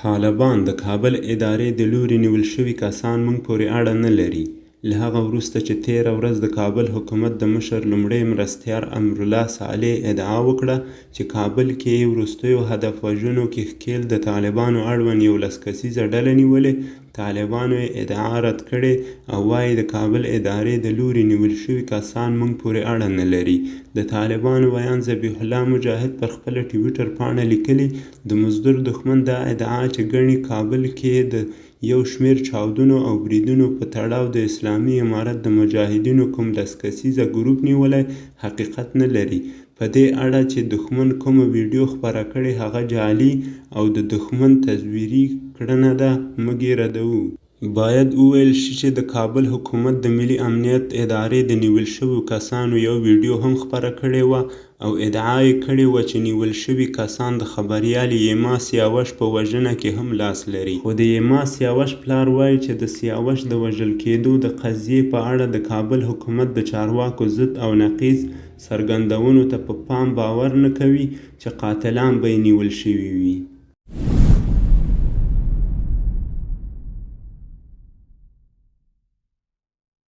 طالبان د کابل ادارې د لوري نیول شوي کسان موږ پورې اړه نه لري. له هغه وروسته چې تېره ورځ د کابل حکومت د مشر لومړی مرستیال امرالله صالح ادعا وکړه چې کابل کې یې وروستیو هدف وژنو کې ښکېل د طالبانو اړوند 11 کسیزه ډله نیولې. طالبانو یې ادعا رد کړې او وایي د کابل ادارې د لوري نیول شوي کسان موږ پورې اړه نه لري. د طالبانو ویان ذبیح الله مجاهد پر خپله ټویټر پاڼه لیکلي د مزدور دښمن دا ادعا چې ګڼي کابل کې د یو شمېر چاودنو او بریدونو په تړاو د اسلامي امارت د مجاهدینو کوم 10 کسیزه ګروپ نیولی حقیقت نه لري. په دې اړه چې دښمن کومه ویډیو خپره کړې هغه جعلي او د دښمن تصویري کړنه ده، موږ یې ردوو. باید وویل شي چې د کابل حکومت د ملي امنیت ادارې د نیول شویو کسانو یو ویډیو هم خپره کړې وه او ادعا یې کړې وه چې نیول شوي کسان د خبریال یما سیاوش په وژنه کې هم لاس لري. خو د یما سیاوش پلار وایي چې د سیاوش د وژل کېدو د قضیې په اړه د کابل حکومت د چارواکو ضد او نقیض څرګندونو ته په پام باور نه کوي چې قاتلان به یې نیول شوي وي.